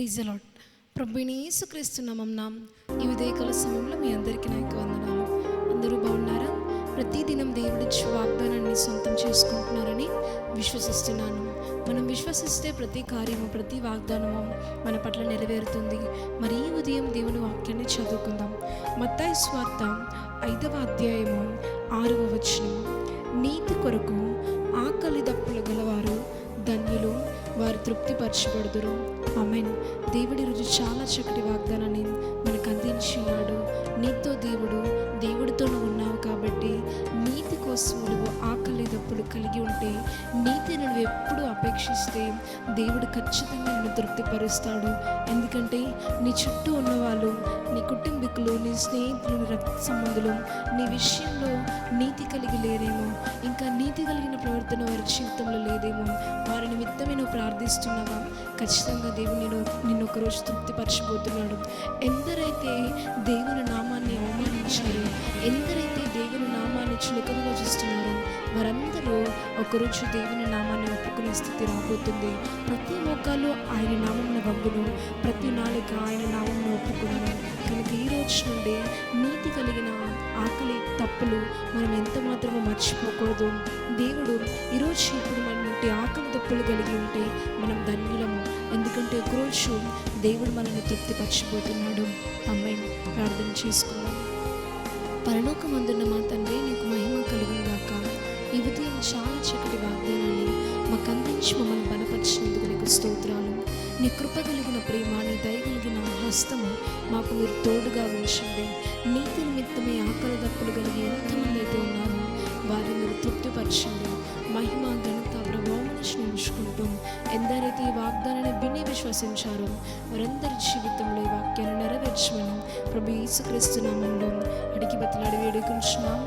Praise the lord. ప్రభువైన యేసుక్రీస్తు నామమున ఈ ఉదయకాల సమయంలో మీ అందరికీ నా యొక్క వందనాలు. అందరూ బాగున్నారా? ప్రతిదినం దేవుడిచ్చే వాగ్దానాన్ని సొంతం చేసుకుంటున్నారని విశ్వసిస్తున్నాను. మనం విశ్వసిస్తే ప్రతి కార్యము, ప్రతి వాగ్దానము మన పట్ల నెరవేరుతుంది. మరి ఈ ఉదయం దేవుని వాక్యాన్ని చదువుకుందాం. మత్తయి సువార్త 5వ అధ్యాయము 6వ వచనం. నీతి కొరకు ఆకలి దప్పులు గలవారు ధన్యులు, వారు తృప్తిపరచబడుదురు. ఆమేన్. దేవుడి రోజు చాలా చక్కటి వాగ్దానాన్ని మనకు అందించినాడు. నీతో దేవుడితో నువ్వు ఉన్నావు కాబట్టి నీతి కోసం నువ్వు ఆకలి దప్పులు కలిగి ఉంటే, నీతిని నువ్వు ఎప్పుడు అపేక్షిస్తే దేవుడు ఖచ్చితంగా నిన్ను తృప్తిపరుస్తాడు. ఎందుకంటే నీ చుట్టూ ఉన్నవాళ్ళు, నీ కుటుంబీకులు, నీ స్నేహితులు, నీ రక్త సంబంధులు నీ విషయంలో నీతి కలిగి లేరేమో, ఇంకా నీతి కలిగిన ప్రవర్తన వారి జీవితంలో లేదేమో. వారి నిమిత్తమే నువ్వు ప్రార్థిస్తున్నావా? ఖచ్చితంగా దేవుడు నిన్ను ఒకరోజు తృప్తిపరచబోతున్నాడు. ఎందరైతే దేవుని నామాన్ని అవమానించారు, ఎందరైతే దేవుని నామాన్ని చులకనగా చూస్తున్నారో, వారందరూ ఒకరోజు దేవుని నామాన్ని ఒప్పుకునే స్థితి రాబోతుంది. ప్రతి మోకాలు ఆయన నామమున వంగును, ప్రతి నాలుక ఆయన నామమును ఒప్పుకును. కనుక ఈ రోజు నుండి నీతి కలిగిన ఆకలి తప్పులు మనం ఎంత మాత్రమో మర్చిపోకూడదు. దేవుడు ఈరోజు ఇప్పుడు మన నుండి ఆకలి తప్పులు కలిగి ఉంటే మనం ధన్యులము. ఎందుకంటే ఒకరోజు దేవుడు మనల్ని తృప్తిపరచబోతున్నాడు. ఆమేన్. ప్రార్థన చేసుకుందాం. పరలోకమందున్న మా తండ్రి, నీకు మహిమ కలుగుగాక. ఈ ఉదయం చాలా చక్కటి వాగ్దానాన్ని మాకు అందించి మమ్మల్ని బలపరిచినందుకు నీకు స్తోత్రాలు. నీ కృప కలిగిన ప్రేమ, నీ దయ కలిగిన హస్తము మాకు మీరు తోడుగా ఉంచండి. నీతి నిమిత్తమే ఆకలి దప్పులు కలిగి ఎంతమంది అయితే ఉన్నారో వారిని మీరు తృప్తిపరచండి. మహిమ, ఘనత, ప్రభావం ఉంచుకుంటూ ఎందరైతే ఈ వాగ్దానాన్ని విని విశ్వసించారో వారందరి జీవితంలో ఈ వాక్యాన్ని నెరవేర్చమని ప్రభు యేసుక్రీస్తు నామములో అడిగి బతిలాడి వేడుకుంటున్నాము.